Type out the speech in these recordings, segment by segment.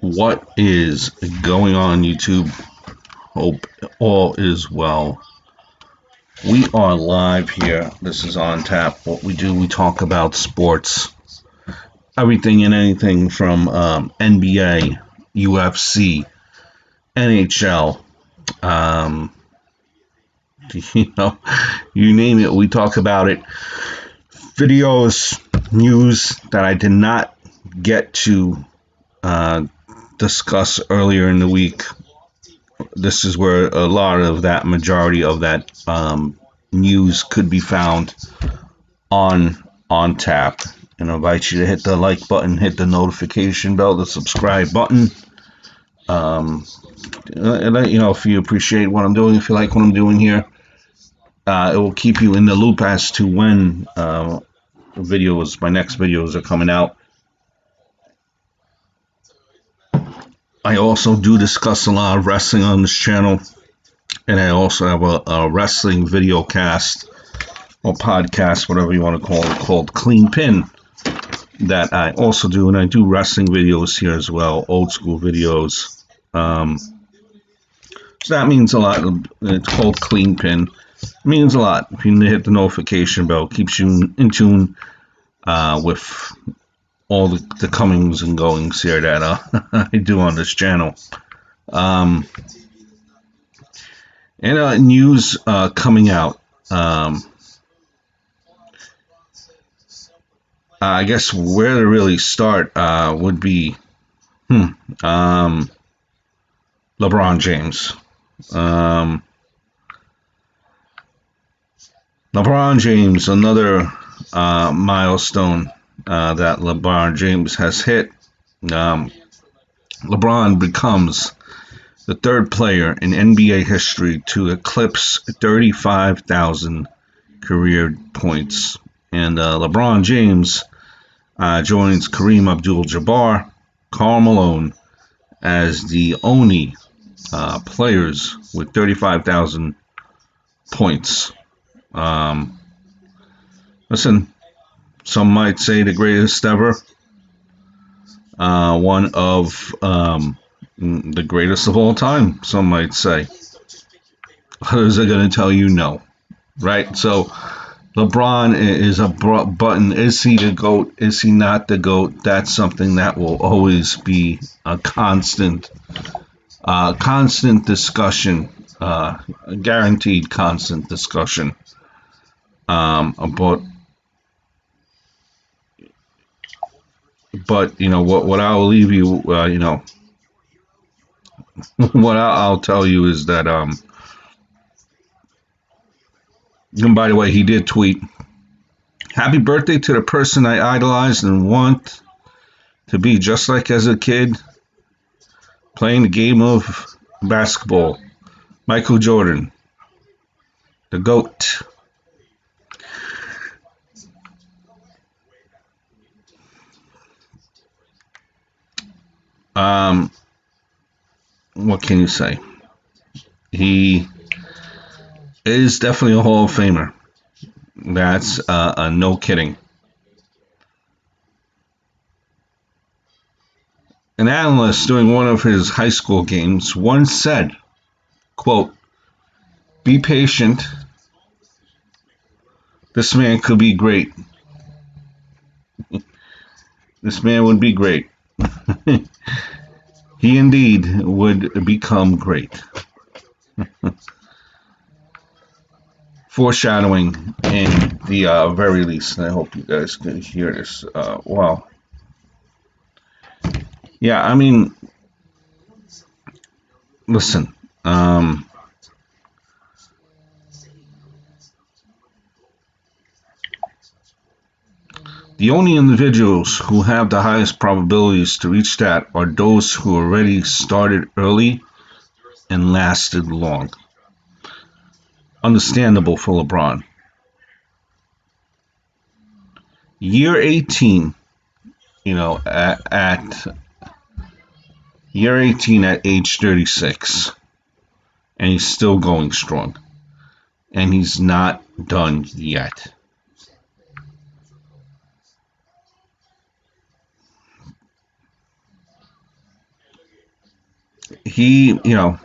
What is going on, YouTube? Hope all is well. We are live here. This is On Tap. What we do, we talk about sports, everything and anything from NBA, UFC, NHL, um, you know, you name it, we talk about it. Videos, news that I did not get to uh, discuss earlier in the week. This is where a lot of that majority of that news could be found on tap. And I invite you to hit the like button, hit the notification bell, the subscribe button. Um, and let you know if you appreciate what I'm doing, if you like what I'm doing here. It will keep you in the loop as to when my next videos are coming out. I also do discuss a lot of wrestling on this channel, and I also have a wrestling video cast or podcast, whatever you want to call it, called Clean Pin, that I also do, and I do wrestling videos here as well, old school videos. So that means a lot. It's called Clean Pin. It means a lot. If you hit the notification bell, it keeps you in tune with all the comings and goings here that I do on this channel. And news coming out. I guess where to really start would be LeBron James. LeBron James, another milestone that LeBron James has hit. LeBron becomes the third player in NBA history to eclipse 35,000 career points. And LeBron James joins Kareem Abdul-Jabbar, Karl Malone as the only players with 35,000 points. Listen, some might say the greatest ever. One of the greatest of all time, some might say. Others are going to tell you no, right? So LeBron is a button. Is he the GOAT? Is he not the GOAT? That's something that will always be a constant discussion, a guaranteed constant discussion about. But what I'll leave you, what I'll tell you is that and by the way, he did tweet, "Happy birthday to the person I idolized and want to be just like as a kid, playing the game of basketball. Michael Jordan, the GOAT." What can you say? He is definitely a Hall of Famer. That's no kidding. An analyst during one of his high school games once said, quote, "Be patient. This man could be great. This man would be great." He indeed would become great. Foreshadowing in the very least, and I hope you guys can hear this. Wow. Yeah, I mean, listen. The only individuals who have the highest probabilities to reach that are those who already started early and lasted long. Understandable for LeBron. Year 18, at year 18 at age 36, and he's still going strong. And he's not done yet. he, now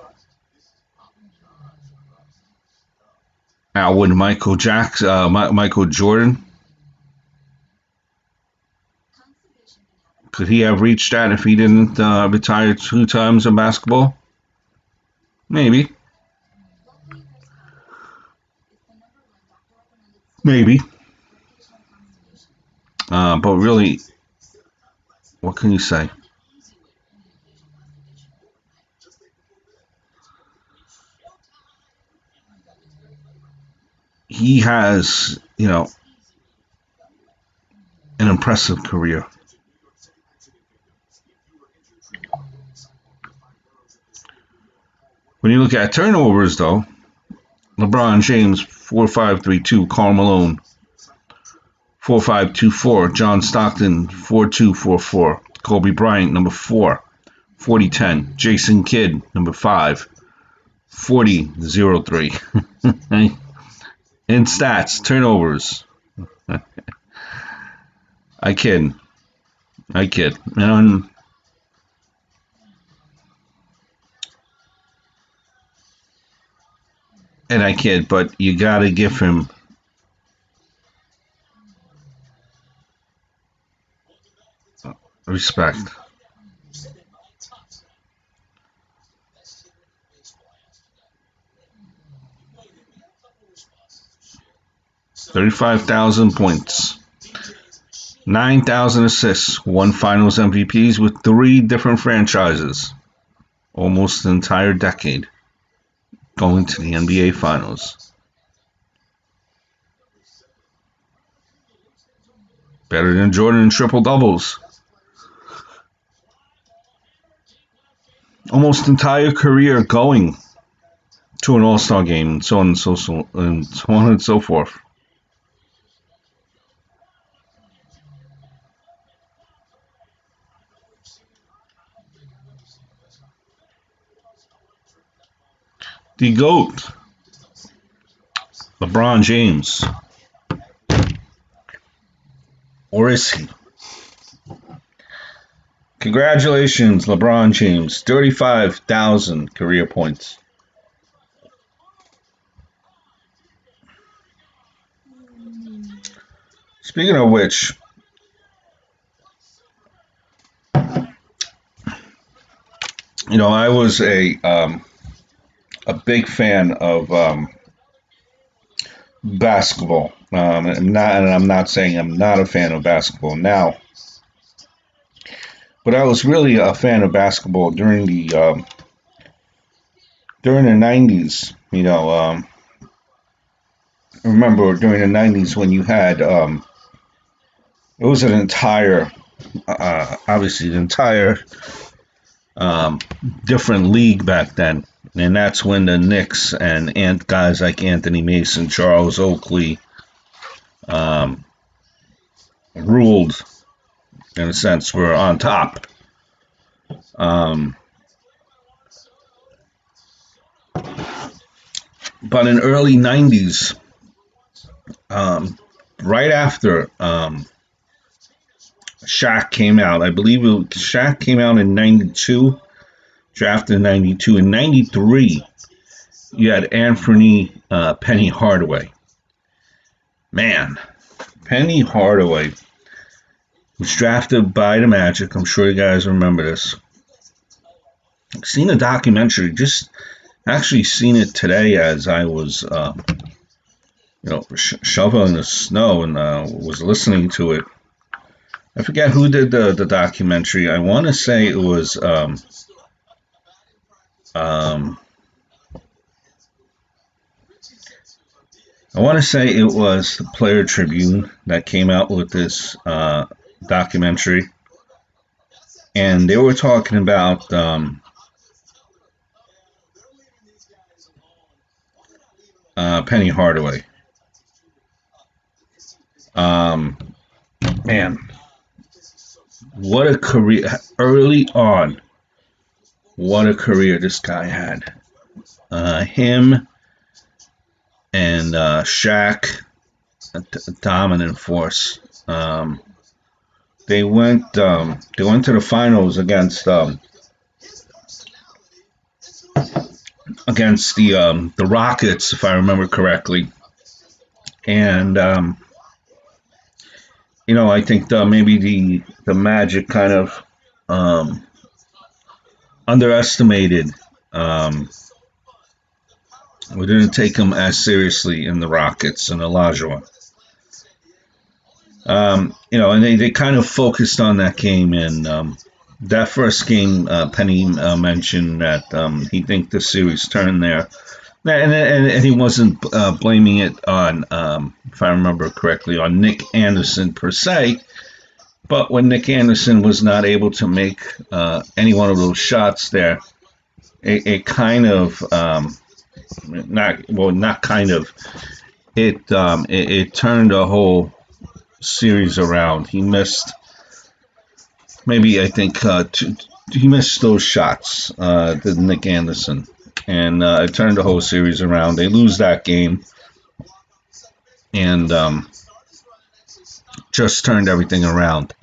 would Michael Jackson, Michael Jordan, could he have reached that if he didn't retire 2 times in basketball? Maybe, maybe. But really, what can you say? He has, an impressive career. When you look at turnovers, though, LeBron James 4.532, Karl Malone 4.524, John Stockton 4.244, Kobe Bryant number 4 40.10, Jason Kidd number 5 40.03. In stats, turnovers. I kid. I kid. And I kid, but you gotta give him respect. 35,000 points, 9,000 assists, won Finals MVPs with 3 different franchises, almost an entire decade, going to the NBA Finals. Better than Jordan in triple doubles. Almost entire career going to an All-Star game, and so on and so forth. The GOAT, LeBron James. Or is he? Congratulations, LeBron James. 35,000 career points. Speaking of which, I was a big fan of basketball. And I'm not saying I'm not a fan of basketball now, but I was really a fan of basketball during the '90s. I remember during the '90s when you had it was an entire, obviously, an entire um, different league back then. And that's when the Knicks and guys like Anthony Mason, Charles Oakley um, ruled, in a sense, were on top. Um, but in early '90s, um, right after Shaq came out, I believe Shaq came out in '92, drafted in '92. In '93, you had Anthony Penny Hardaway. Man, Penny Hardaway was drafted by the Magic. I'm sure you guys remember this. I've seen a documentary, just actually seen it today as I was, shoveling the snow and was listening to it. I forget who did the documentary. I want to say it was um, the Player Tribune that came out with this documentary, and they were talking about Penny Hardaway. Um, Man, what a career early on! What a career this guy had. Him and Shaq, a dominant force. They went to the finals against against the Rockets, if I remember correctly. And I think maybe the Magic kind of underestimated. We didn't take him as seriously in the Rockets and Olajuwon. And they kind of focused on that game. And that first game, Penny mentioned that he think the series turned there. And he wasn't blaming it on, if I remember correctly, on Nick Anderson per se. But when Nick Anderson was not able to make any one of those shots there, it kind of not kind of it turned the whole series around. He missed maybe I think he missed those shots, the Nick Anderson, and it turned the whole series around. They lose that game, and just turned everything around.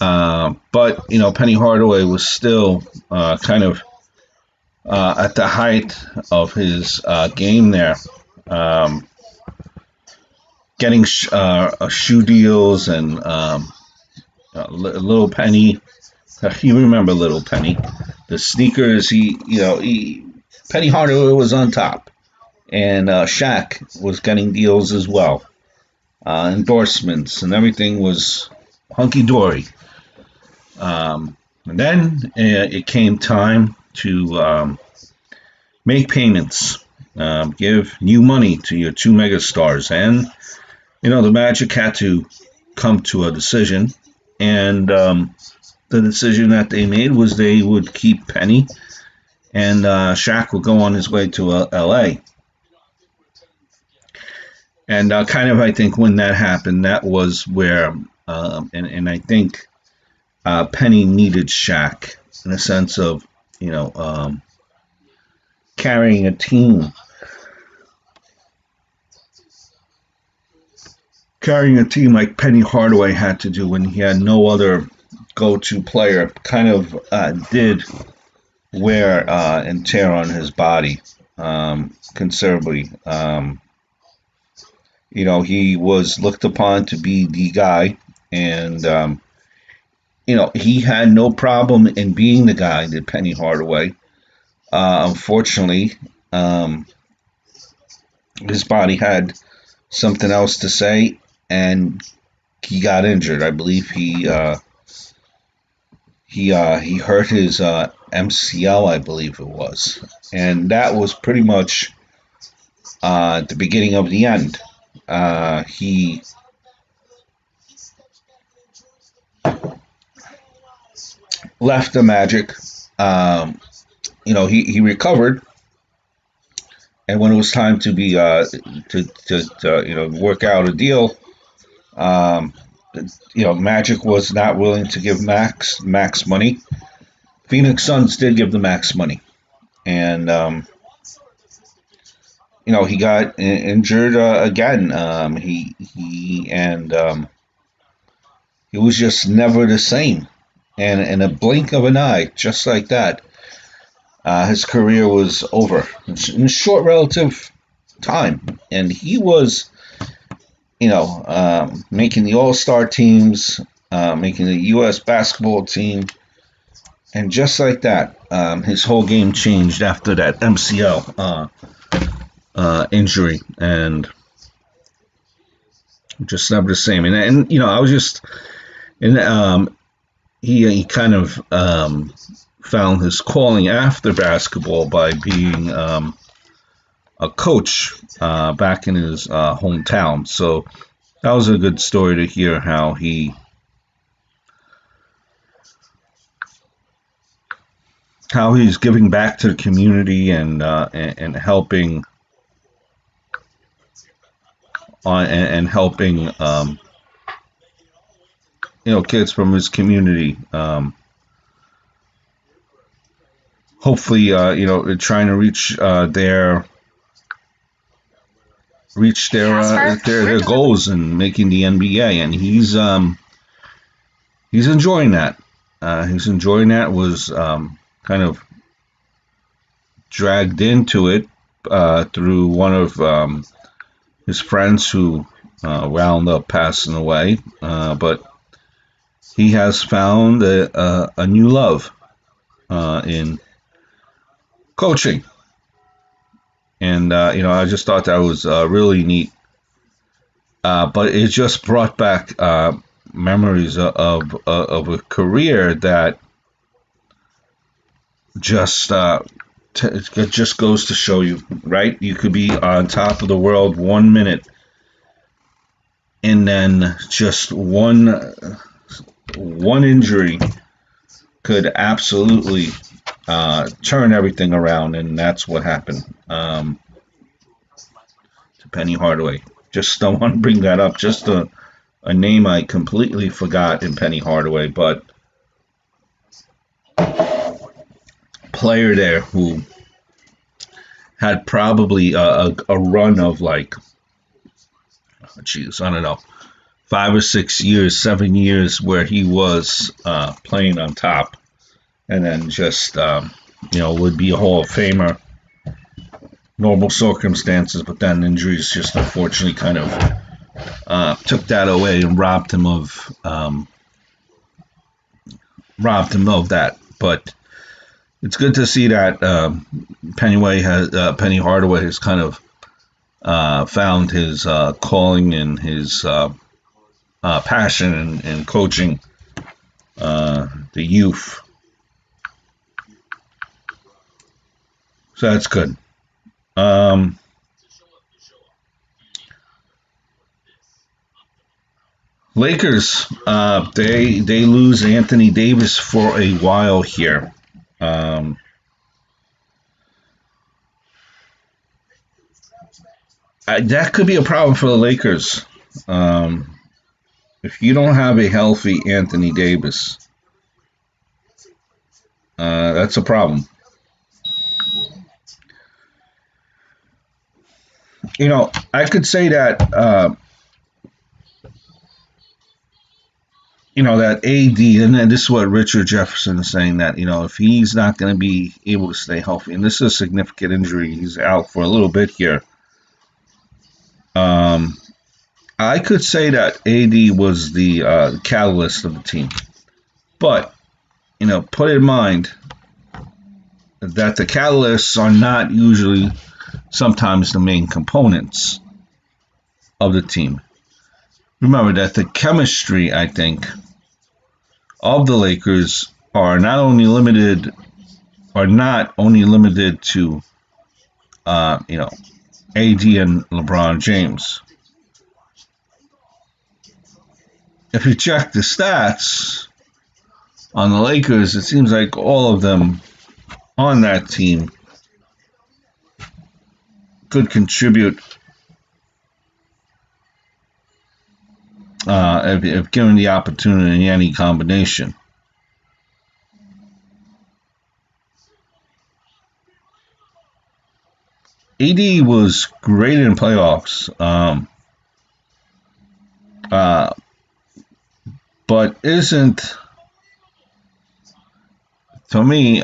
But Penny Hardaway was still kind of at the height of his game there, getting shoe deals and Little Penny. You remember Little Penny? The sneakers. Penny Hardaway was on top, and Shaq was getting deals as well, endorsements, and everything was hunky dory. And then it came time to make payments, give new money to your two megastars, and the Magic had to come to a decision, and the decision that they made was they would keep Penny, and Shaq would go on his way to L.A. And kind of, I think, when that happened, that was where, and I think Penny needed Shaq in a sense of, carrying a team. Carrying a team like Penny Hardaway had to do when he had no other go-to player, kind of did wear and tear on his body considerably. He was looked upon to be the guy, and he had no problem in being the guy, did Penny Hardaway. Unfortunately, his body had something else to say, and he got injured. I believe he hurt his MCL, I believe it was, and that was pretty much the beginning of the end. He left the Magic. He recovered, and when it was time to be to work out a deal, Magic was not willing to give Max money. Phoenix Suns did give the Max money, and he got injured again. He was just never the same, and in a blink of an eye, just like that, his career was over in a short relative time, and he was, making the All-Star teams, making the U.S. basketball team, and just like that, his whole game changed after that MCL injury, and just never the same. And I was just, and he kind of found his calling after basketball by being a coach back in his hometown. So that was a good story to hear how he's giving back to the community and helping helping kids from his community. Hopefully, trying to reach their goals and making the NBA, and he's enjoying that. He's enjoying that. Was kind of dragged into it through one of his friends who wound up passing away. But he has found a new love in coaching. And, I just thought that was really neat. But it just brought back memories of a career that just it just goes to show you, right? You could be on top of the world 1 minute, and then just one injury could absolutely turn everything around, and that's what happened to Penny Hardaway. Just don't want to bring that up. Just a name I completely forgot in Penny Hardaway, but player there who had probably a run of like, I don't know, 5 or 6 years, 7 years where he was playing on top, and then just would be a Hall of Famer. Normal circumstances, but then injuries just unfortunately kind of took that away and robbed him of that. But it's good to see that Penny Hardaway has kind of found his calling and his passion in coaching the youth. So that's good. Lakers, they lose Anthony Davis for a while here. That could be a problem for the Lakers. If you don't have a healthy Anthony Davis, that's a problem. I could say that, that AD, and this is what Richard Jefferson is saying, that, if he's not going to be able to stay healthy, and this is a significant injury, he's out for a little bit here. I could say that AD was the catalyst of the team. But, put in mind that the catalysts are not usually sometimes the main components of the team. Remember that the chemistry, I think, of the Lakers are not only limited to AD and LeBron James. If you check the stats on the Lakers, it seems like all of them on that team could contribute if given the opportunity in any combination. AD was great in playoffs, but isn't, to me,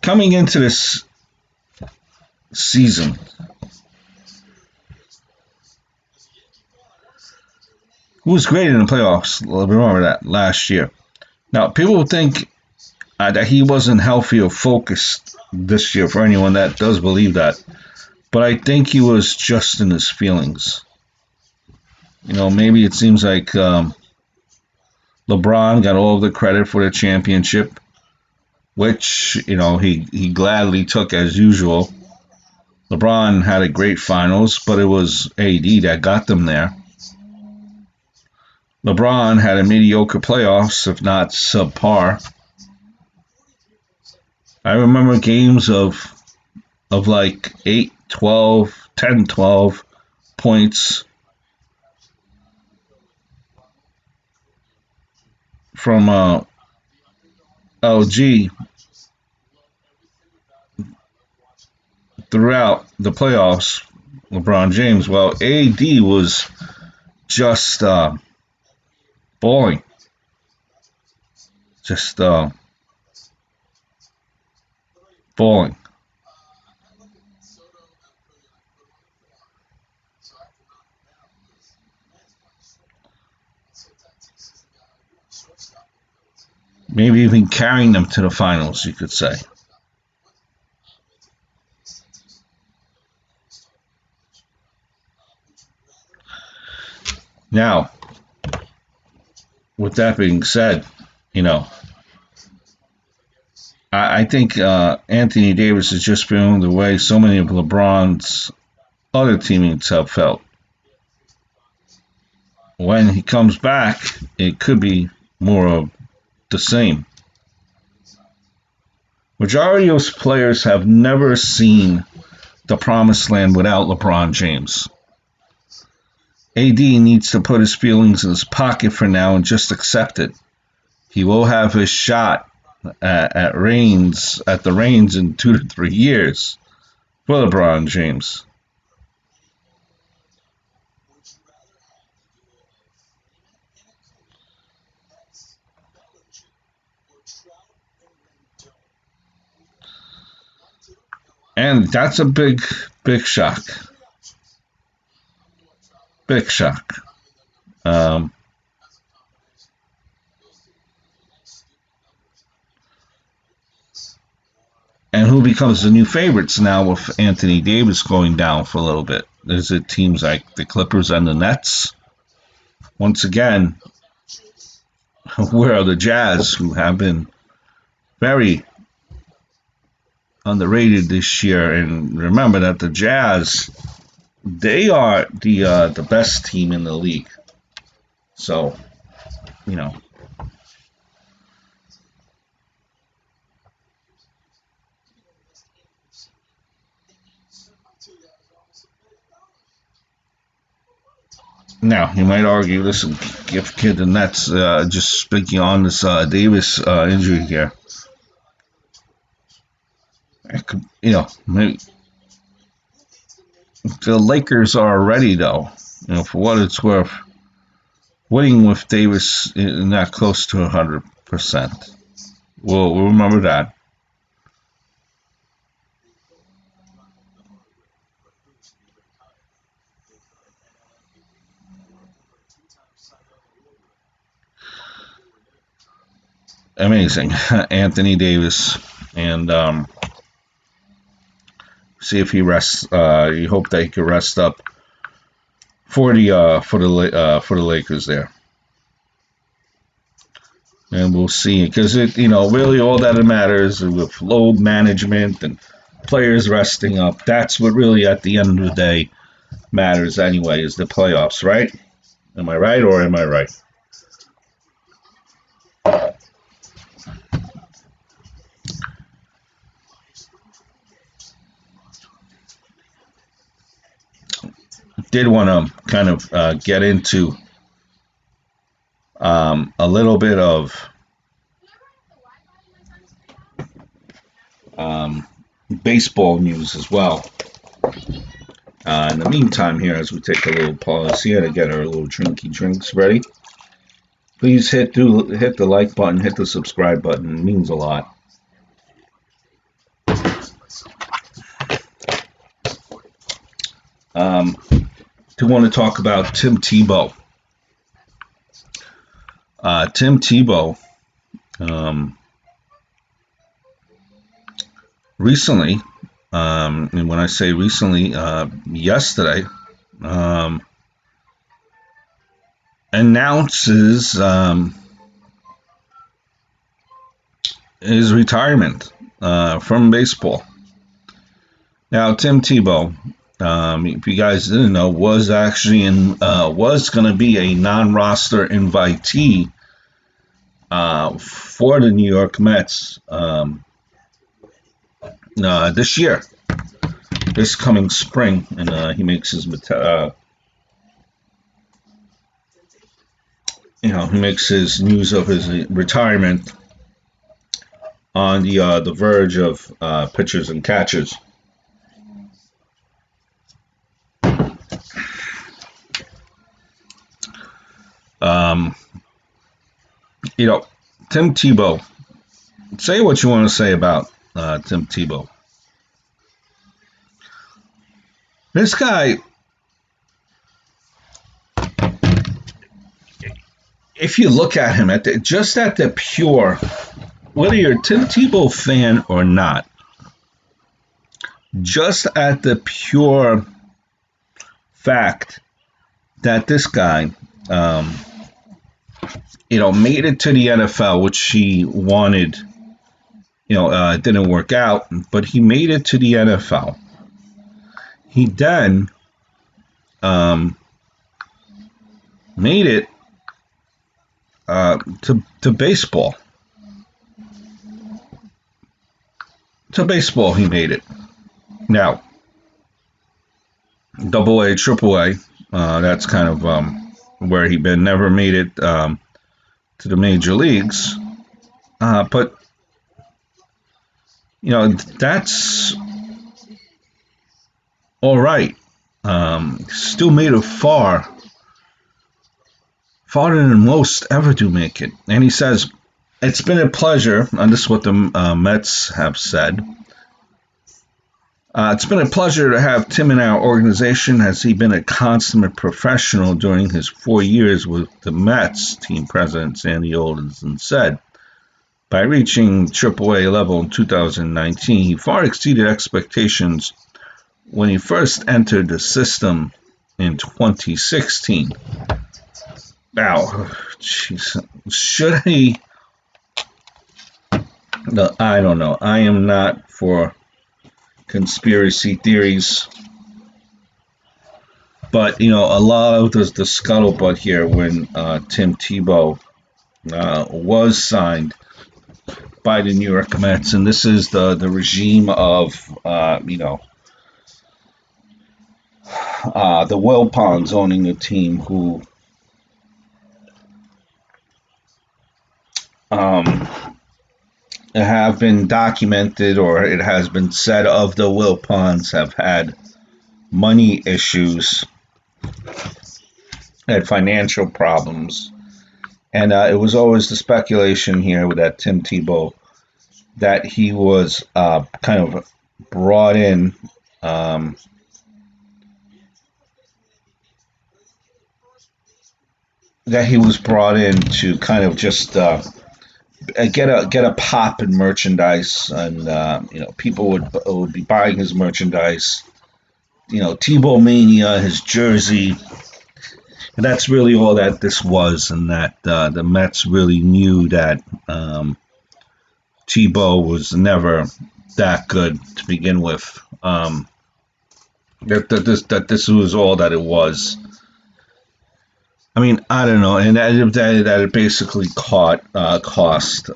coming into this season, who was great in the playoffs, remember that, last year. Now, people think that he wasn't healthy or focused this year, for anyone that does believe that. But I think he was just in his feelings. Maybe it seems like LeBron got all of the credit for the championship, which, he gladly took as usual. LeBron had a great finals, but it was AD that got them there. LeBron had a mediocre playoffs, if not subpar. I remember games of like 8, 12, 10, 12 points from LG throughout the playoffs, LeBron James. Well, AD was just balling. Just falling. Maybe even carrying them to the finals, you could say. Now, with that being said, I think Anthony Davis is just feeling the way so many of LeBron's other teammates have felt. When he comes back, it could be more of the same. Majority of players have never seen the promised land without LeBron James. AD needs to put his feelings in his pocket for now and just accept it. He will have his shot at the Reigns in 2 to 3 years for LeBron James. And that's a big shock. Big shock. And who becomes the new favorites now with Anthony Davis going down for a little bit? Is it teams like the Clippers and the Nets? Once again, where are the Jazz, who have been very underrated this year? And remember that the Jazz, they are the best team in the league. So, now you might argue, listen, give kid the Nets. Just speaking on this Davis injury here, maybe the Lakers are ready, though. For what it's worth, winning with Davis is not close to 100%. We'll remember that. Amazing, Anthony Davis, and see if he rests. You hope that he can rest up for the Lakers there, and we'll see, because really all that matters with load management and players resting up. That's what really at the end of the day matters anyway, is the playoffs, right? Am I right, or am I right? Did want to kind of get into a little bit of baseball news as well. In the meantime here, as we take a little pause here to get our little drinks ready, please hit the like button, hit the subscribe button. It means a lot. Do want to talk about Tim Tebow. Tim Tebow recently, and when I say recently, yesterday, announces his retirement from baseball. Now, Tim Tebow, if you guys didn't know, was actually was going to be a non-roster invitee for the New York Mets this year, this coming spring, and he makes his he makes his news of his retirement on the verge of pitchers and catchers. Tim Tebow, say what you want to say about Tim Tebow. This guy, if you look at him just at the pure, whether you're a Tim Tebow fan or not, just at the pure fact that this guy, made it to the NFL, which he wanted. It didn't work out, but he made it to the NFL. He then made it to baseball. To baseball, he made it. Now, Double A, Triple A, that's kind of where he been. Never made it to the major leagues, but that's all right. Still made it farther than most ever do make it. And he says, it's been a pleasure, and this is what the Mets have said. It's been a pleasure to have Tim in our organization, as he been a consummate professional during his 4 years with the Mets, team president Sandy Alderson said. By reaching AAA level in 2019, he far exceeded expectations when he first entered the system in 2016. Now, should he? No, I don't know. I am not for conspiracy theories, but a lot of the scuttlebutt here when Tim Tebow was signed by the New York Mets, and this is the regime of the Wilpons owning the team, who have been documented, or it has been said of the Wilpons, have had money issues, had financial problems, and it was always the speculation here with that Tim Tebow that he was kind of brought in to kind of just get a pop in merchandise, and people would be buying his merchandise. Tebow mania, his jersey. And that's really all that this was, and that the Mets really knew that Tebow was never that good to begin with. That this was all that it was. I mean, I don't know, and that it basically cost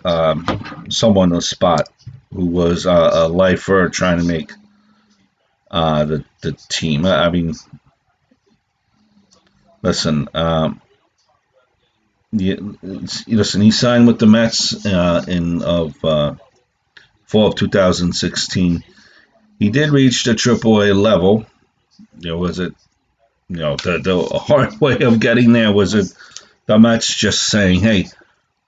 someone the spot who was a lifer trying to make the team. I mean, listen, he signed with the Mets in fall of 2016. He did reach the AAA level. Was it? The hard way of getting there was it the Mets just saying, "Hey,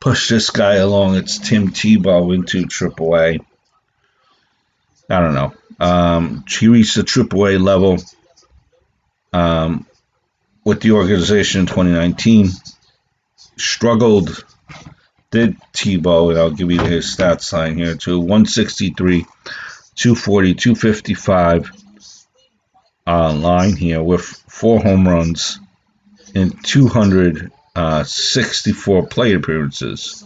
push this guy along. It's Tim Tebow into AAA." I don't know. He reached the AAA level with the organization in 2019. Struggled, did Tebow, and I'll give you his stats line here too: 163, 240, 255 line here with 4 home runs in 264 plate appearances.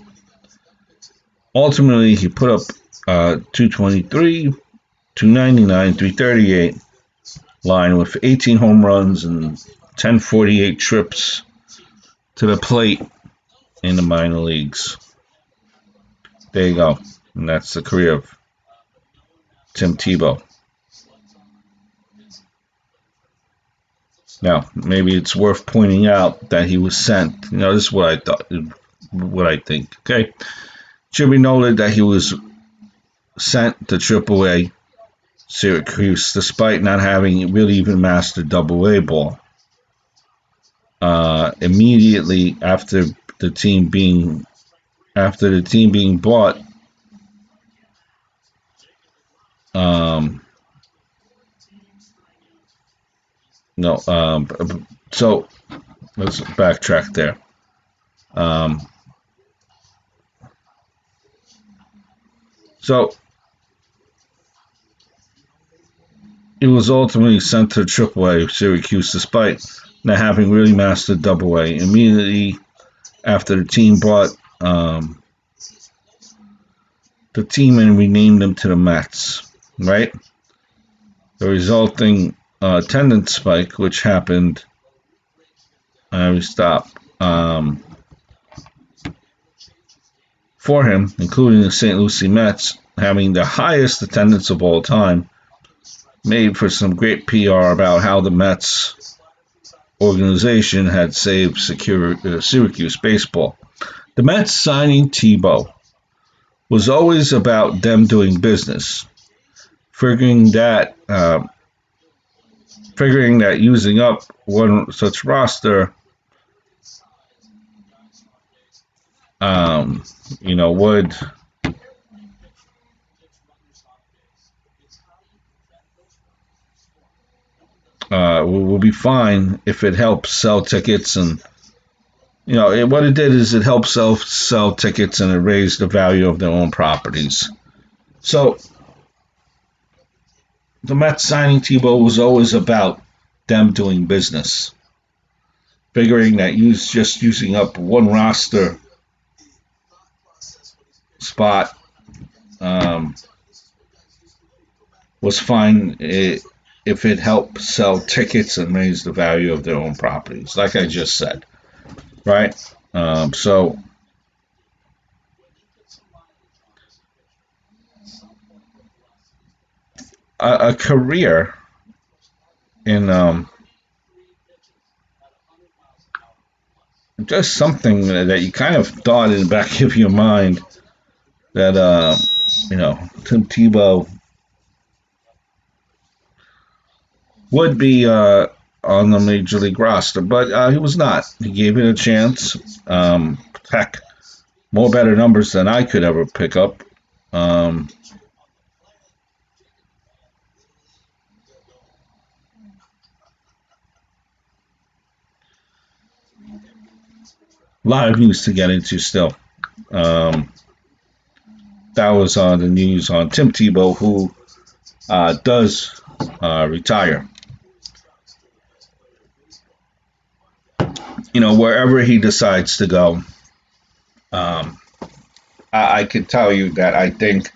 Ultimately, he put up 223, 299, 338 line with 18 home runs and 1048 trips to the plate in the minor leagues. There you go. And that's the career of Tim Tebow. Now, maybe it's worth pointing out that he was sent. This is what I think. Okay, it should be noted that he was sent to AAA Syracuse, despite not having really even mastered Double-A ball. Immediately after the team being bought Um, no, so let's backtrack there. Um, so he was ultimately sent to AAA Syracuse despite not having really mastered Double A. Immediately after the team bought the team and renamed them to the Mets, right? The resulting attendance spike, which happened, we stop, for him, including the St. Lucie Mets, having the highest attendance of all time, made for some great PR about how the Mets organization had saved Syracuse baseball. The Mets signing Tebow was always about them doing business, figuring that using up one such roster, would will be fine if it helps sell tickets. And what it did is it helped sell tickets, and it raised the value of their own properties. So the Mets signing Tebow was always about them doing business, figuring that just using up one roster spot was fine if it helped sell tickets and raise the value of their own properties, like I just said, right? So a career in just something that you kind of thought in the back of your mind that Tim Tebow would be on the major league roster, but he was not. He gave it a chance. Heck, more better numbers than I could ever pick up. A lot of news to get into still. That was on the news on Tim Tebow, who does retire. Wherever he decides to go, I can tell you that I think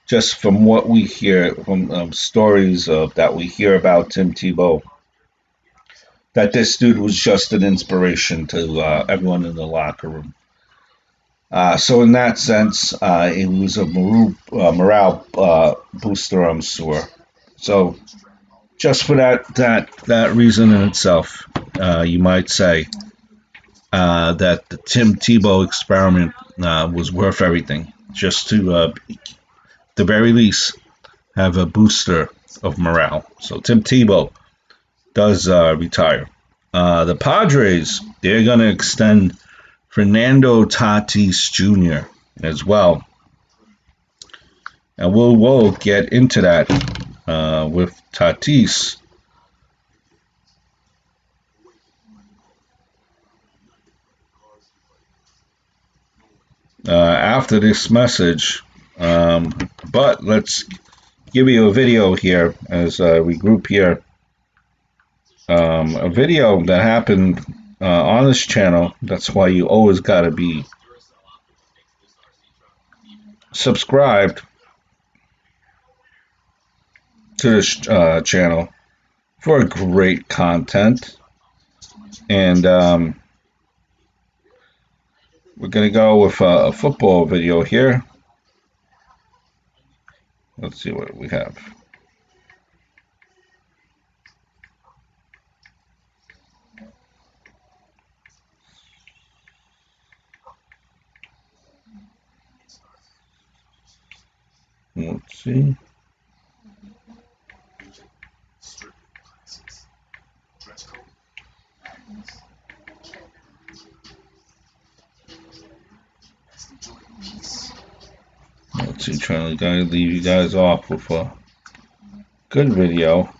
just from what we hear, from stories that we hear about Tim Tebow, that this dude was just an inspiration to everyone in the locker room. So in that sense, it was a morale booster, I'm sure. So just for that reason in itself, you might say that the Tim Tebow experiment was worth everything, just to, the very least, have a booster of morale. So Tim Tebow does retire. The Padres, they're going to extend Fernando Tatis Jr. as well. And we'll get into that with Tatis. After this message, but let's give you a video here as we group here. A video that happened on this channel. That's why you always got to be subscribed to this channel for great content. And we're going to go with a football video here. Let's see what we have. Let's see. Let's see, trying to leave you guys off with Good video.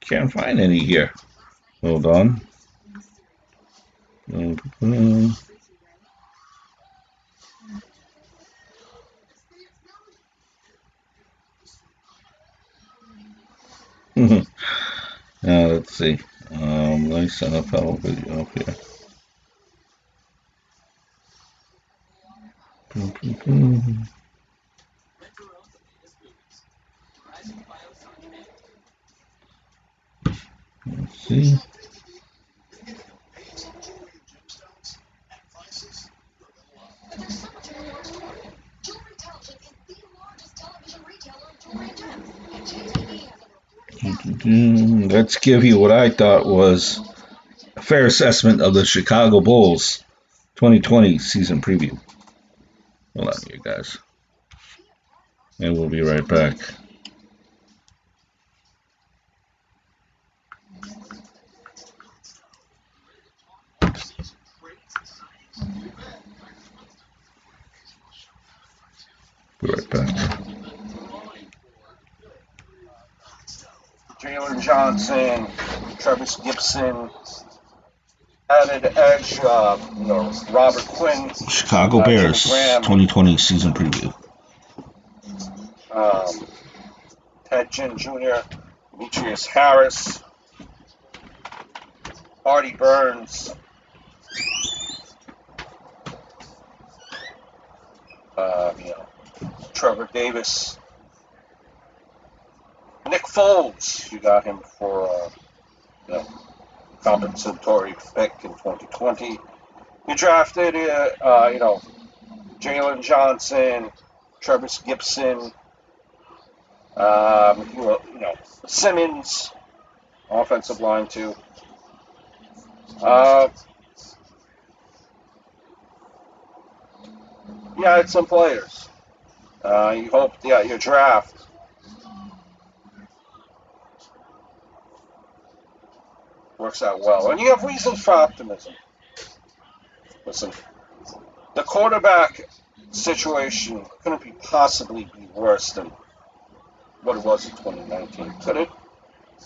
Can't find any here. Hold on. Let's see. Nice NFL video here. Let's see. Let's give you what I thought was a fair assessment of the Chicago Bulls 2020 season preview. Hold on here, guys. And we'll be right back. Be right back. Jalen Johnson, Travis Gibson, added edge, Robert Quinn. Chicago Bears 2020 season preview. Ted Ginn Jr., Demetrius Harris, Artie Burns, Trevor Davis, Nick Foles. You got him for compensatory pick in 2020. You drafted, Jalen Johnson, Travis Gibson, Simmons, offensive line too. It's some players. You hope your draft works out well, and you have reasons for optimism. Listen, the quarterback situation couldn't possibly be worse than what it was in 2019, could it?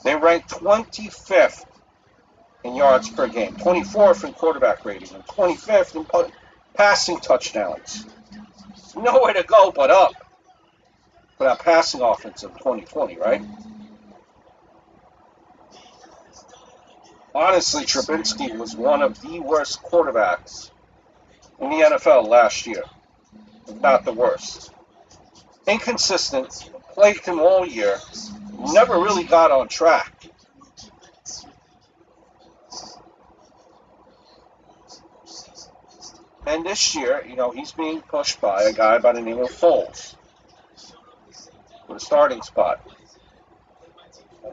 They ranked 25th in yards per game, 24th in quarterback rating, and 25th in passing touchdowns. Nowhere to go but up for that passing offense in 2020, right? Honestly, Trubinsky was one of the worst quarterbacks in the NFL last year, if not the worst. Inconsistent, plagued him all year, never really got on track. And this year, he's being pushed by a guy by the name of Foles for the starting spot.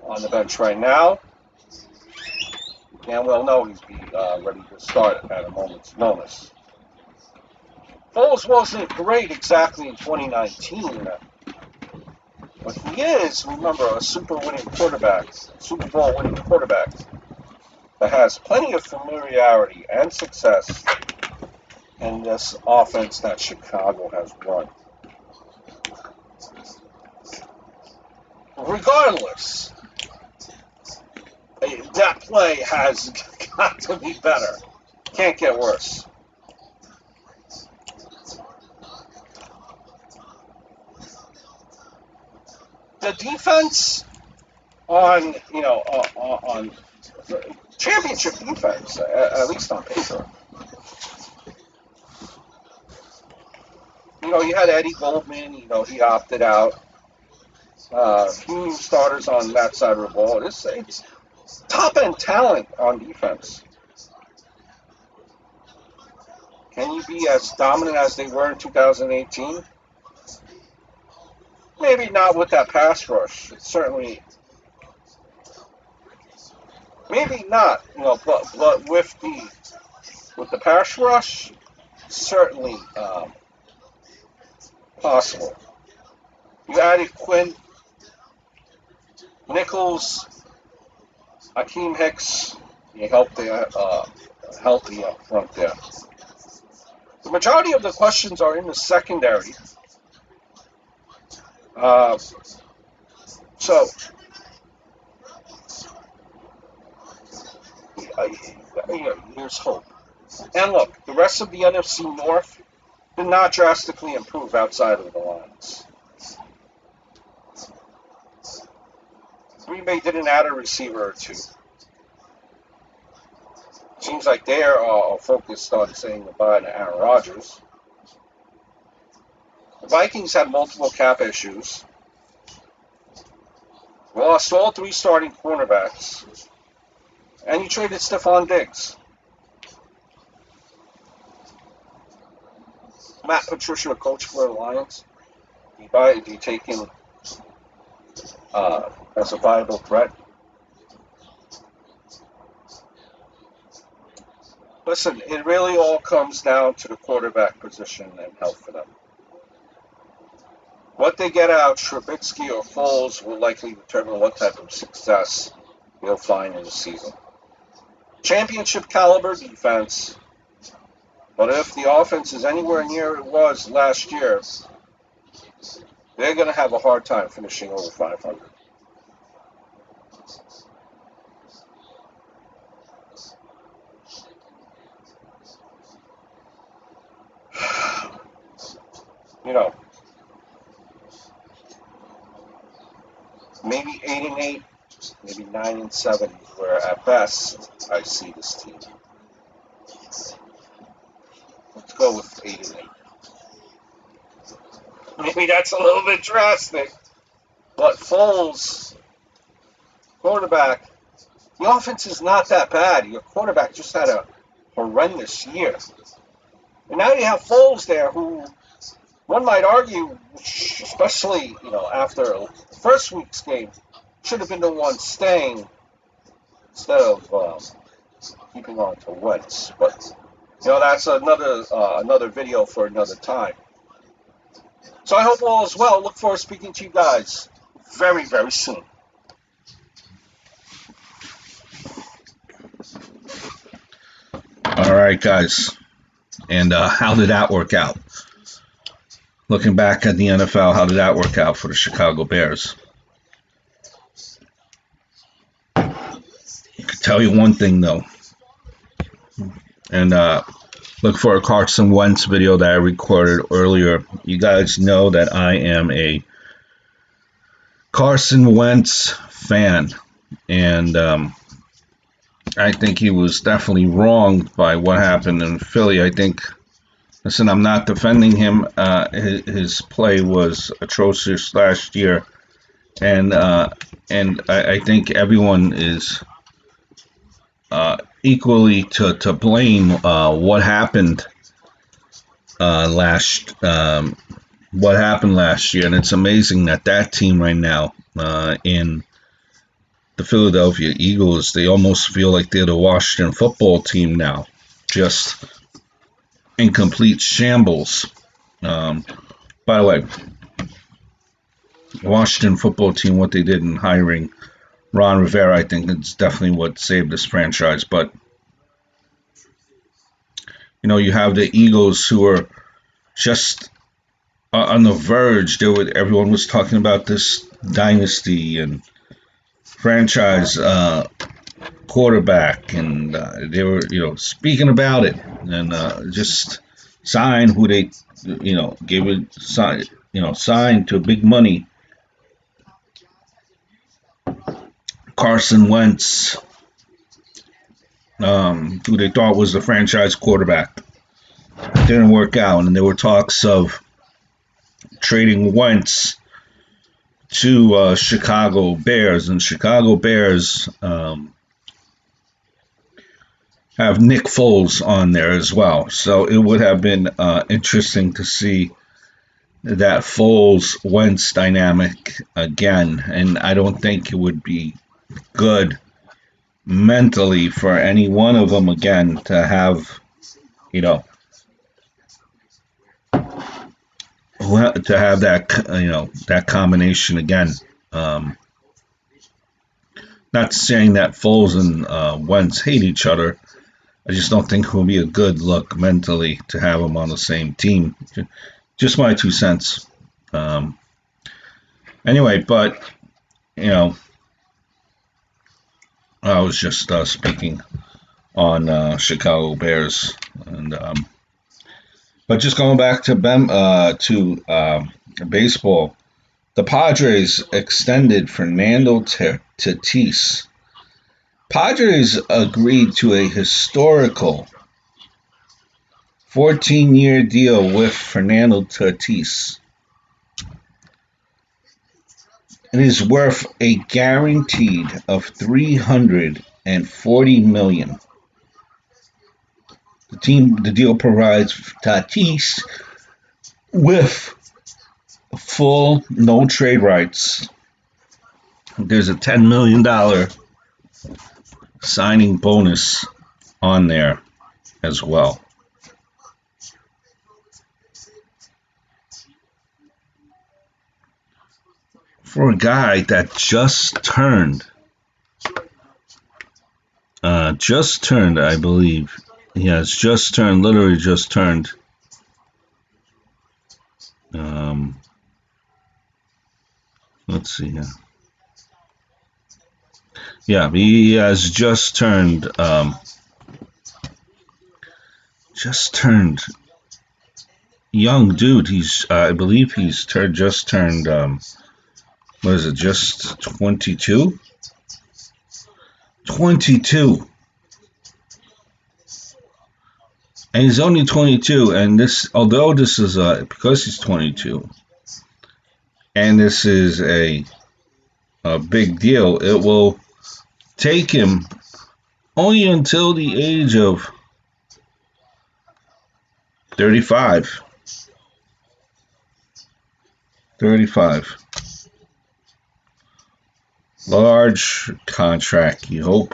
On the bench right now, and we'll know he's ready to start at a moment's notice. Foles wasn't great exactly in 2019, but he is, remember, a Super Bowl winning quarterback that has plenty of familiarity and success in this offense that Chicago has run. Regardless, that play has got to be better. Can't get worse. The defense on championship defense, at least on paper. You had Eddie Goldman, he opted out. Few starters on that side of the ball. It's top-end talent on defense. Can you be as dominant as they were in 2018? Maybe not with that pass rush. Certainly, maybe not. But with the pass rush, certainly possible. You added Quinn, Nichols, Akeem Hicks. You helped the healthy up front there. The majority of the questions are in the secondary. So here's hope. And look, the rest of the NFC North did not drastically improve outside of the Lions. Green Bay didn't add a receiver or two. Seems like they're focused on saying goodbye to Aaron Rodgers. The Vikings had multiple cap issues. Lost all three starting cornerbacks. And you traded Stephon Diggs. Matt Patricia, a coach for the Lions. Do you take him as a viable threat? Listen, it really all comes down to the quarterback position and health for them. What they get out, Trubisky or Foles, will likely determine what type of success they'll find in the season. Championship caliber defense, but if the offense is anywhere near it was last year, they're going to have a hard time finishing over 500. Maybe 8-8, maybe 9-7, where at best I see this team. Let's go with 8-8. Maybe that's a little bit drastic, but Foles, quarterback, the offense is not that bad. Your quarterback just had a horrendous year. And now you have Foles there who, one might argue, especially, after first week's game, should have been the one staying instead of keeping on to Wentz. But, that's another video for another time. So I hope all is well. Look forward to speaking to you guys very, very soon. All right, guys. And how did that work out? Looking back at the NFL, how did that work out for the Chicago Bears? I can tell you one thing, though. And look for a Carson Wentz video that I recorded earlier. You guys know that I am a Carson Wentz fan. And I think he was definitely wronged by what happened in Philly. Listen, I'm not defending him. His play was atrocious last year, and I think everyone is equally to blame. What happened last year, and it's amazing that team right now in the Philadelphia Eagles, they almost feel like they're the Washington football team now, just in complete shambles. By the way, Washington football team, what they did in hiring Ron Rivera, I think it's definitely what saved this franchise. But, you have the Eagles who are just on the verge. Everyone was talking about this dynasty and franchise quarterback, and they were, speaking about it, and just signed who they, gave it, signed to big money. Carson Wentz, who they thought was the franchise quarterback, didn't work out, and there were talks of trading Wentz to Chicago Bears, and Chicago Bears have Nick Foles on there as well. So it would have been interesting to see that Foles-Wentz dynamic again, and I don't think it would be good mentally for any one of them again to have, that combination again. Not saying that Foles and Wentz hate each other. I just don't think it will be a good look mentally to have them on the same team. Just my 2 cents. Anyway, but, I was just speaking on Chicago Bears. And but just going back to baseball, the Padres extended Fernando Tatis. Padres agreed to a historical 14-year deal with Fernando Tatis. It is worth a guaranteed of $340 million. The deal provides Tatis with full no trade rights. There's a $10 million signing bonus on there as well. For a guy that just turned, I believe. He has just turned, literally just turned. Let's see here. Yeah, he has just turned young dude. I believe he's just turned, what is it, just 22? 22. And he's only 22, and although this is because he's 22, and this is a big deal, it will take him only until the age of 35. 35. Large contract, you hope.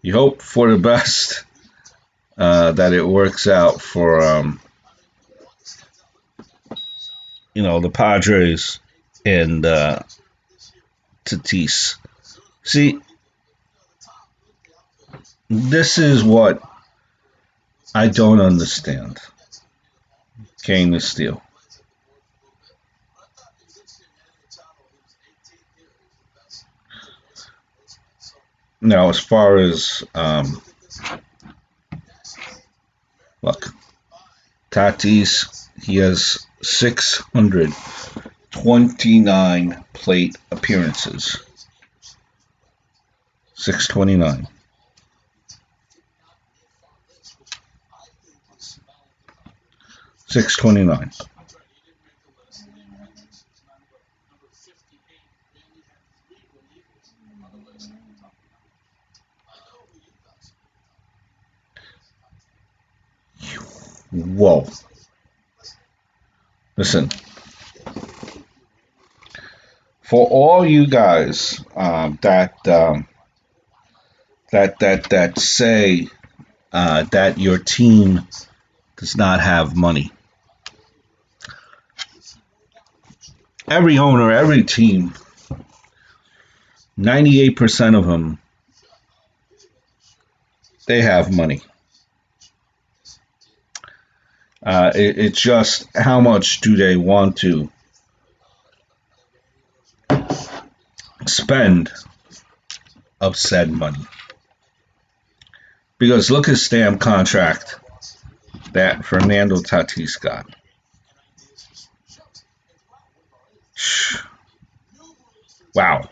You hope for the best that it works out for the Padres and Tatis. See, this is what I don't understand. King of Steel. Now, as far as look, Tatis, he has 629 plate appearances. 629. Whoa. Listen. For all you guys that say that your team does not have money, every owner, every team, 98% of them, they have money. It's just how much do they want to spend of said money. Because look at his damn contract that Fernando Tatis got. Wow.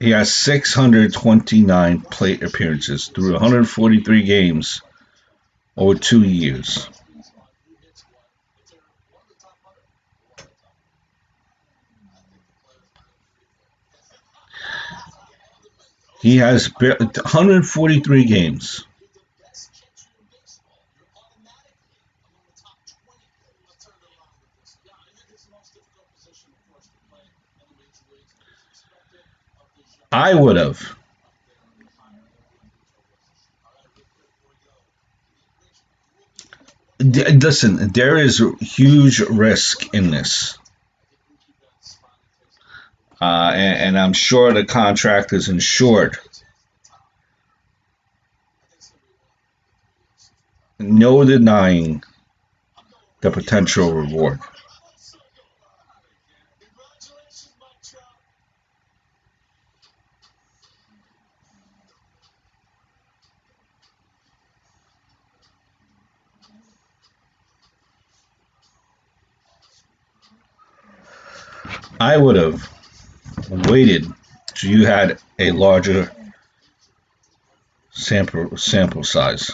He has 629 plate appearances through 143 games over 2 years. He has 143 games. I would have. Listen, there is huge risk in this. And I'm sure the contract is insured no denying the potential reward. I would have waited till you had a larger sample size.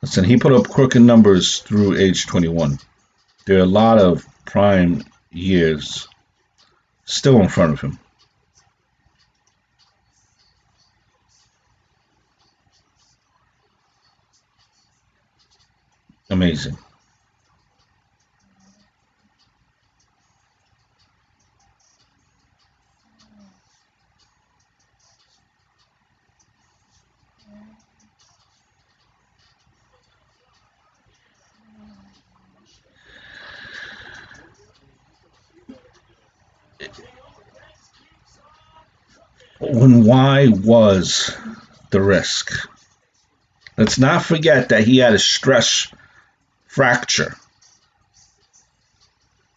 Listen, he put up crooked numbers through age 21. There are a lot of prime years still in front of him. Amazing. Why was the risk? Let's not forget that he had a stress fracture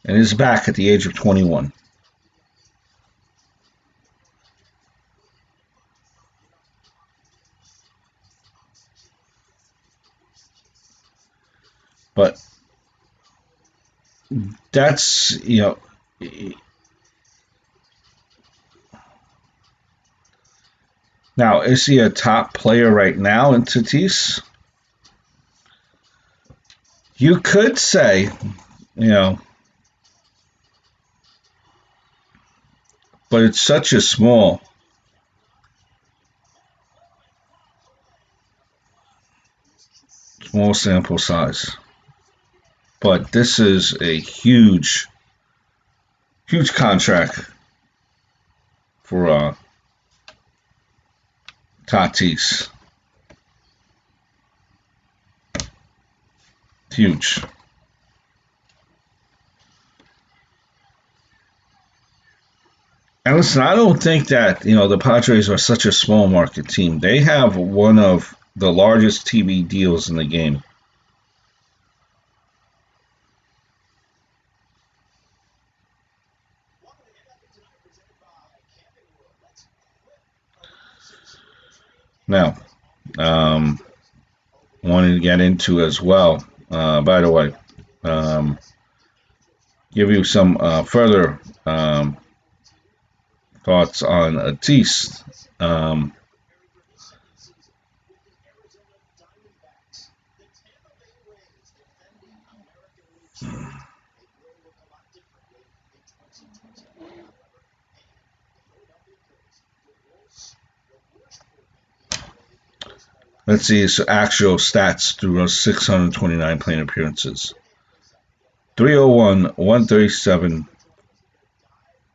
in his back at the age of 21. But that's, now, is he a top player right now in Tatis? You could say, but it's such a small sample size. But this is a huge contract for Tatis. Huge. And listen, I don't think that, the Padres are such a small market team. They have one of the largest TV deals in the game. Now, wanted to get into as well, by the way, give you some further thoughts on Tatis. Let's see his actual stats through 629 plate appearances. 301, 137,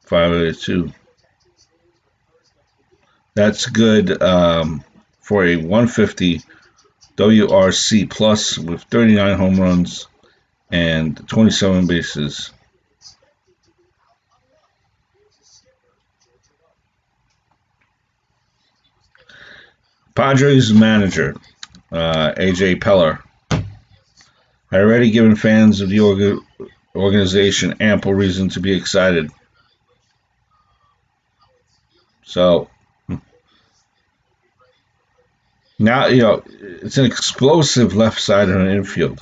582. That's good for a 150 WRC plus with 39 home runs and 27 bases. Padres manager AJ Peller had already given fans of the organization ample reason to be excited. So now, it's an explosive left side of an infield.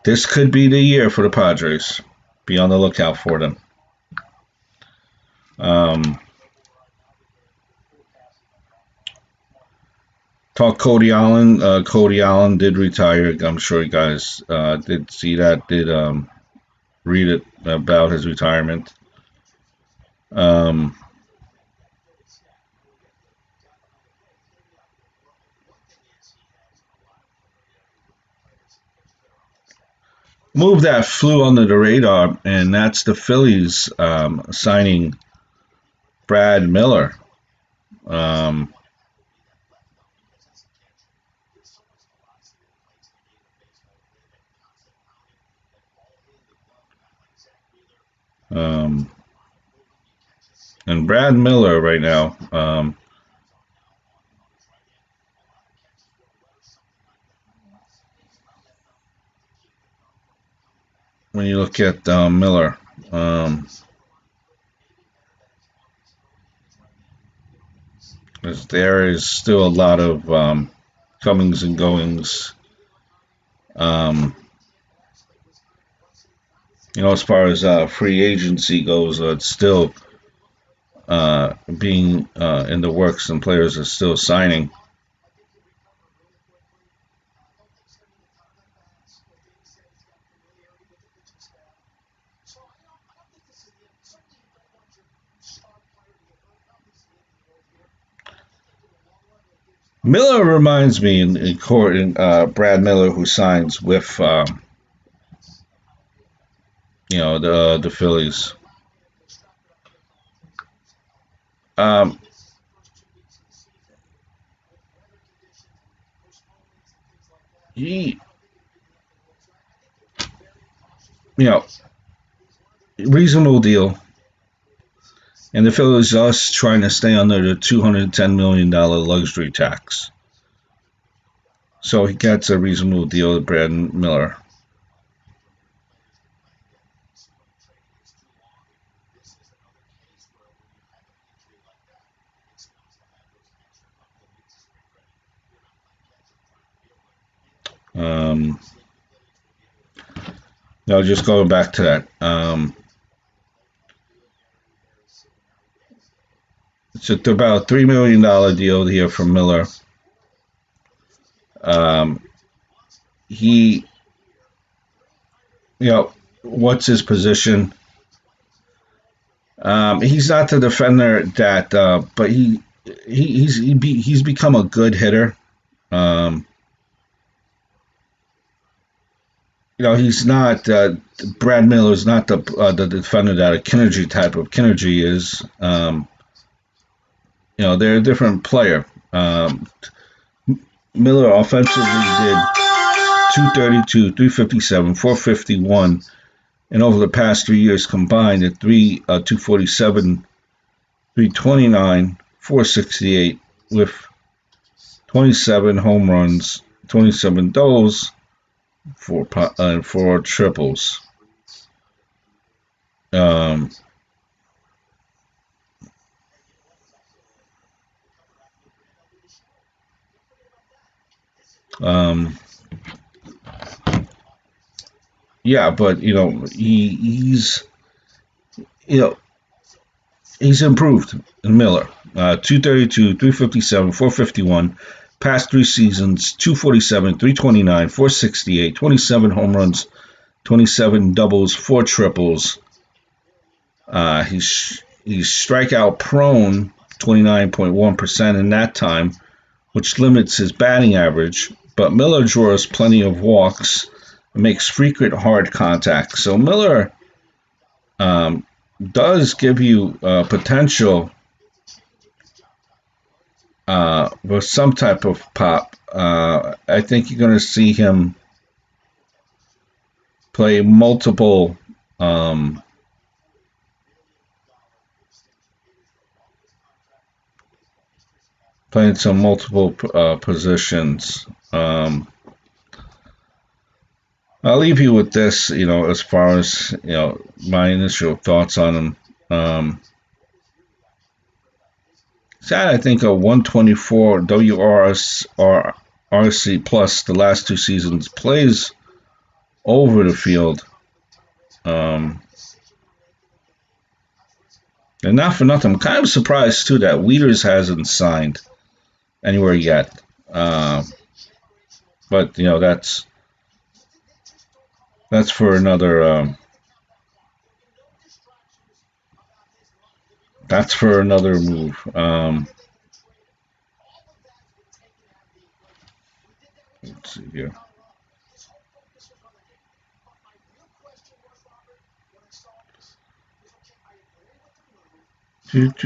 This could be the year for the Padres. Be on the lookout for them. Talk Cody Allen. Cody Allen did retire. I'm sure you guys did see that. Did read it about his retirement. Move that flew under the radar, and that's the Phillies signing Brad Miller. Um, and Brad Miller right now. When you look at Miller, there is still a lot of comings and goings. As far as free agency goes, it's still being in the works, and players are still signing. Miller reminds me in court, Brad Miller, who signs with the Phillies. Um, he, reasonable deal, and the Phillies just trying to stay under the $210 million luxury tax. So he gets a reasonable deal with Brad Miller. Now, just going back to that, it's about a $3 million deal here from Miller. He, what's his position? He's not the defender that, but he's become a good hitter. He's not Brad Miller is not the defender that a Kinergy type of Kinergy is. They're a different player. Miller offensively did 232, 357, 451, and over the past 3 years combined at 247, 329, 468 with 27 home runs, 27 doubles, four triples. Yeah, but he's improved in Miller. 232, 357, 451. Past 3 seasons, 247, 329, 468, 27 home runs, 27 doubles, 4 triples. He's strikeout prone, 29.1% in that time, which limits his batting average. But Miller draws plenty of walks and makes frequent hard contact. So Miller does give you potential with some type of pop. I think you're going to see him play multiple playing some multiple positions. I'll leave you with this, as far as my initial thoughts on him. He's at, I think, a 124 WRC plus the last 2 seasons. Plays over the field. And not for nothing, I'm kind of surprised too that Wieters hasn't signed anywhere yet. But that's for another. That's for another move. Let's see here. Let's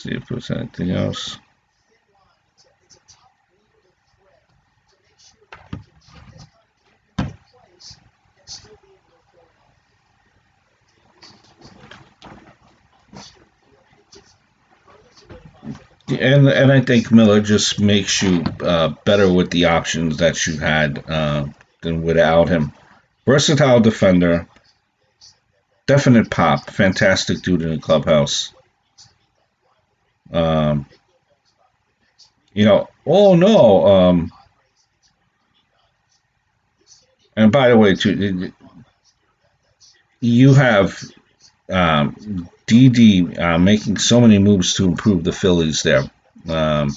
see if there's anything else. And I think Miller just makes you better with the options that you had than without him. Versatile defender, definite pop, fantastic dude in the clubhouse. Um, oh no. And by the way, too, you have DD making so many moves to improve the Phillies there. Um,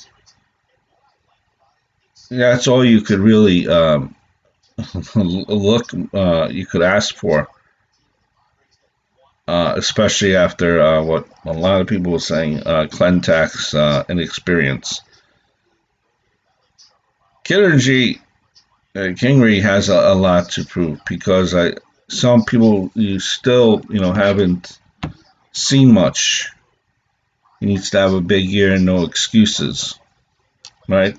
that's all you could really look. You could ask for, especially after what a lot of people were saying, Clentax's inexperience. Kittergy Kingery has a lot to prove because some people you still haven't seen much. He needs to have a big year and no excuses, right?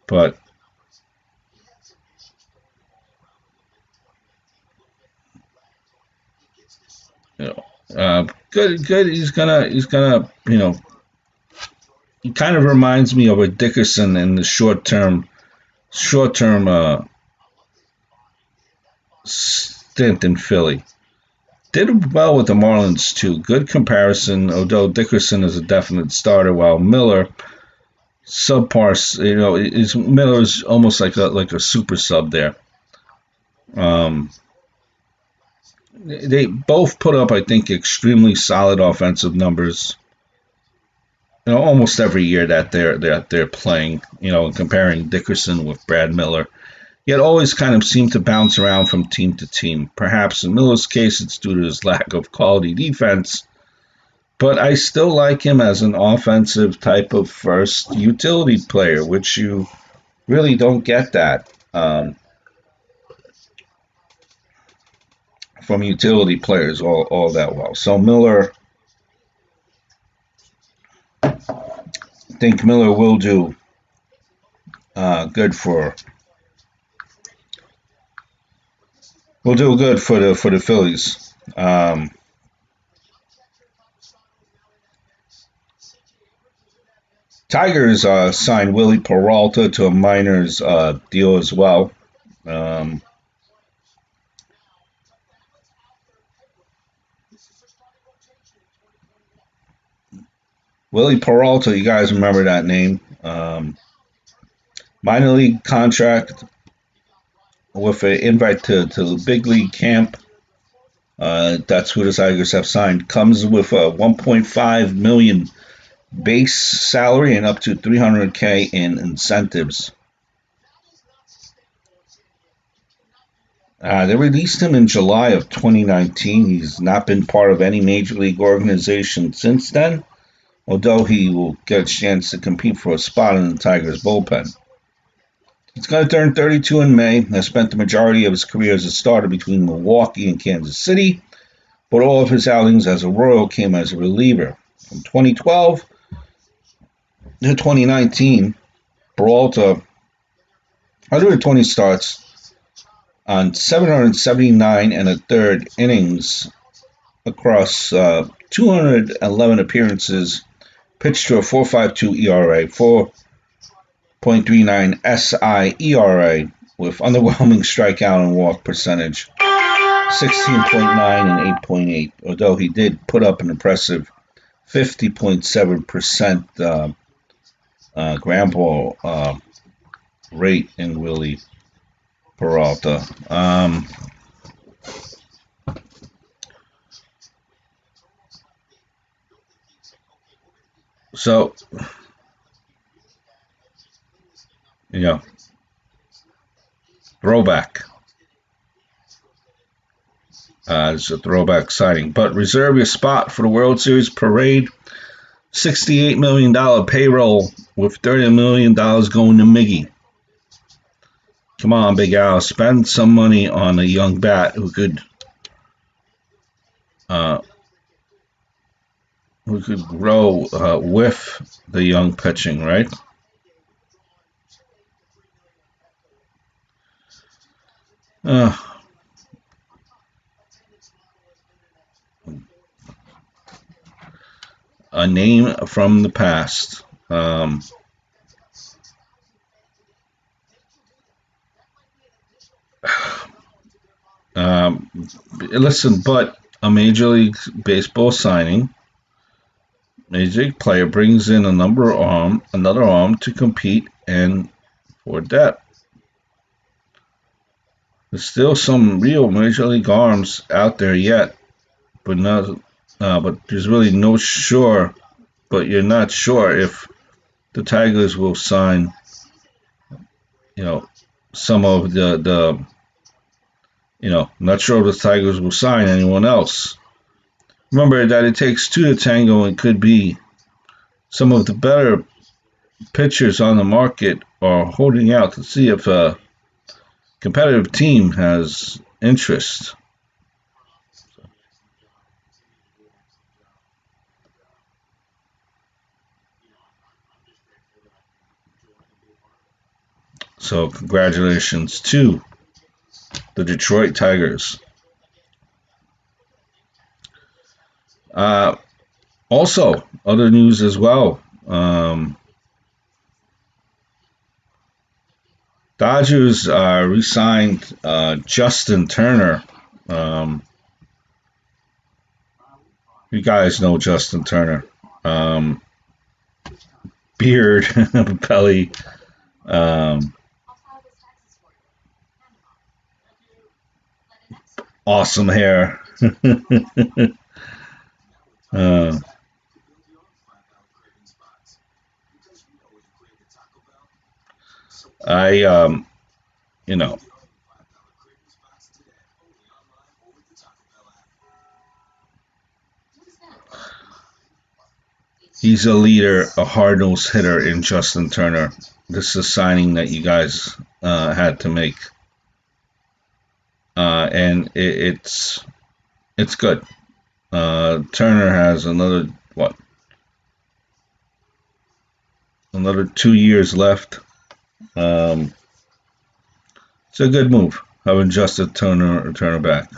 But good. He's gonna. He kind of reminds me of a Dickerson in the short term stint in Philly. Did well with the Marlins too. Good comparison. Although Dickerson is a definite starter, while Miller subpar. Miller's almost like a super sub there. They both put up, I think, extremely solid offensive numbers. Almost every year that they're playing. Comparing Dickerson with Brad Miller. Yet always kind of seem to bounce around from team to team. Perhaps in Miller's case, it's due to his lack of quality defense. But I still like him as an offensive type of first utility player, which you really don't get that from utility players all that well. So I think Miller will do good for. Will do good for the Phillies. Tigers signed Willie Peralta to a minors deal as well. Willie Peralta, you guys remember that name? Minor league contract with an invite to the big league camp. That's who the Tigers have signed. Comes with a 1.5 million base salary and up to 300K in incentives. They released him in July of 2019. He's not been part of any major league organization since then, although he will get a chance to compete for a spot in the Tigers bullpen. He's going to turn 32 in May. Has spent the majority of his career as a starter between Milwaukee and Kansas City, but all of his outings as a Royal came as a reliever. From 2012 to 2019, Peralta 120 starts on 779 and a third innings across 211 appearances, pitched to a 4.52 ERA, 4.39 SI ERA, with underwhelming strikeout and walk percentage, 16.9 and 8.8, although he did put up an impressive 50.7% ground ball rate in Willie Peralta. So, throwback. It's a throwback signing. But reserve your spot for the World Series parade. $68 million payroll with $30 million going to Miggy. Come on, Big Al, spend some money on a young bat who could grow with the young pitching, right? name from the past. Listen, but a Major League Baseball signing, Major League player brings in another arm to compete and for depth. There's still some real Major League arms out there yet, but not. But there's really no sure. But you're not sure if the Tigers will sign. Some of the. Not sure if the Tigers will sign anyone else. Remember that it takes two to tango, and could be some of the better pitchers on the market are holding out to see if a competitive team has interest. So congratulations to the Detroit Tigers. Also, other news as well. Dodgers re-signed Justin Turner. You guys know Justin Turner. Beard, belly. Awesome hair. I he's a leader, a hard-nosed hitter in Justin Turner. This is a signing that you guys had to make, and it's good. Turner has another 2 years left. It's a good move having Justin Turner back.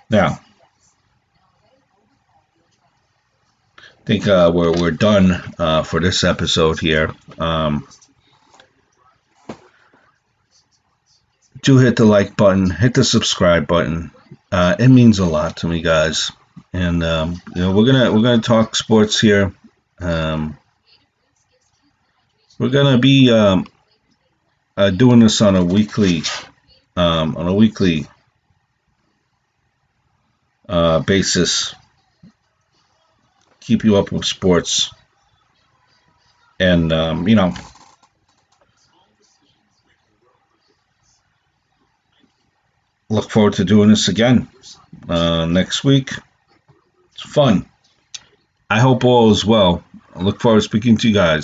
Now, I think we're done for this episode here. Do hit the like button, hit the subscribe button. It means a lot to me, guys. And we're gonna talk sports here. We're gonna be doing this on a weekly basis. Keep you up with sports, and look forward to doing this again next week. It's fun. I hope all is well. I look forward to speaking to you guys.